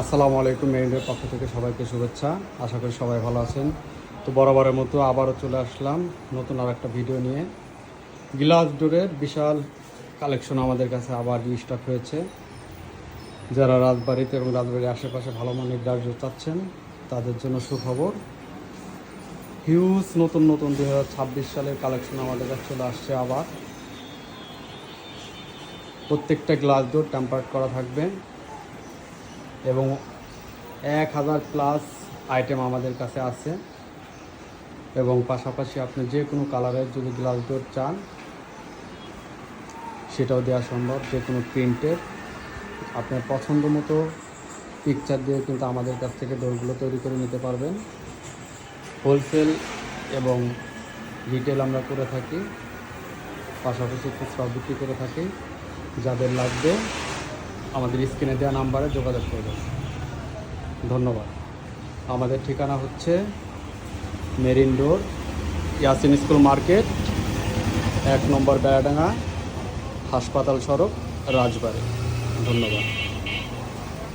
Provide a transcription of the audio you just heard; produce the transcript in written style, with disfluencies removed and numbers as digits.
আসসালামু আলাইকুম। মেরিনের পক্ষ থেকে সবাইকে শুভেচ্ছা। আশা করি সবাই ভালো আছেন। তো বরাবরের মতো আবারও চলে আসলাম নতুন আর একটা ভিডিও নিয়ে। গ্লাস ডোরের বিশাল কালেকশন আমাদের কাছে আবার রিস্টক হয়েছে। যারা রাজবাড়িতে এবং রাজবাড়ির আশেপাশে ভালো মানের গ্লাস ডোর চাচ্ছেন তাদের জন্য সুখবর। হিউজ নতুন 2026 সালের কালেকশন আমাদের কাছে চলে আসছে আবার। প্রত্যেকটা গ্লাস ডোর টেম্পার্ড করা থাকবে এবং 1000 প্লাস আইটেম আমাদের কাছে আছে এবং পাশাপাশি আপনি যে কোনো কালারের যদি গ্লাস ডোর চান সেটাও দেওয়া সম্ভব। যে কোনো প্রিন্টের আপনার পছন্দ মতো পিকচার দিয়ে কিন্তু আমাদের কাছ থেকে ডোরগুলো তৈরি করে নিতে পারবেন। হোলসেল এবং রিটেল আমরা করে থাকি, পাশাপাশি খুচরা বিক্রি করে থাকি। যাদের লাগবে আমাদের স্ক্রিনে দেওয়া নাম্বারে যোগাযোগ করবেন। ধন্যবাদ। আমাদের ঠিকানা হচ্ছে মেরিন ডোর, ইয়াসিন স্কুল মার্কেট, 1 নম্বর বেড়াডাঙ্গা, হাসপাতাল সড়ক, রাজবাড়ী। ধন্যবাদ।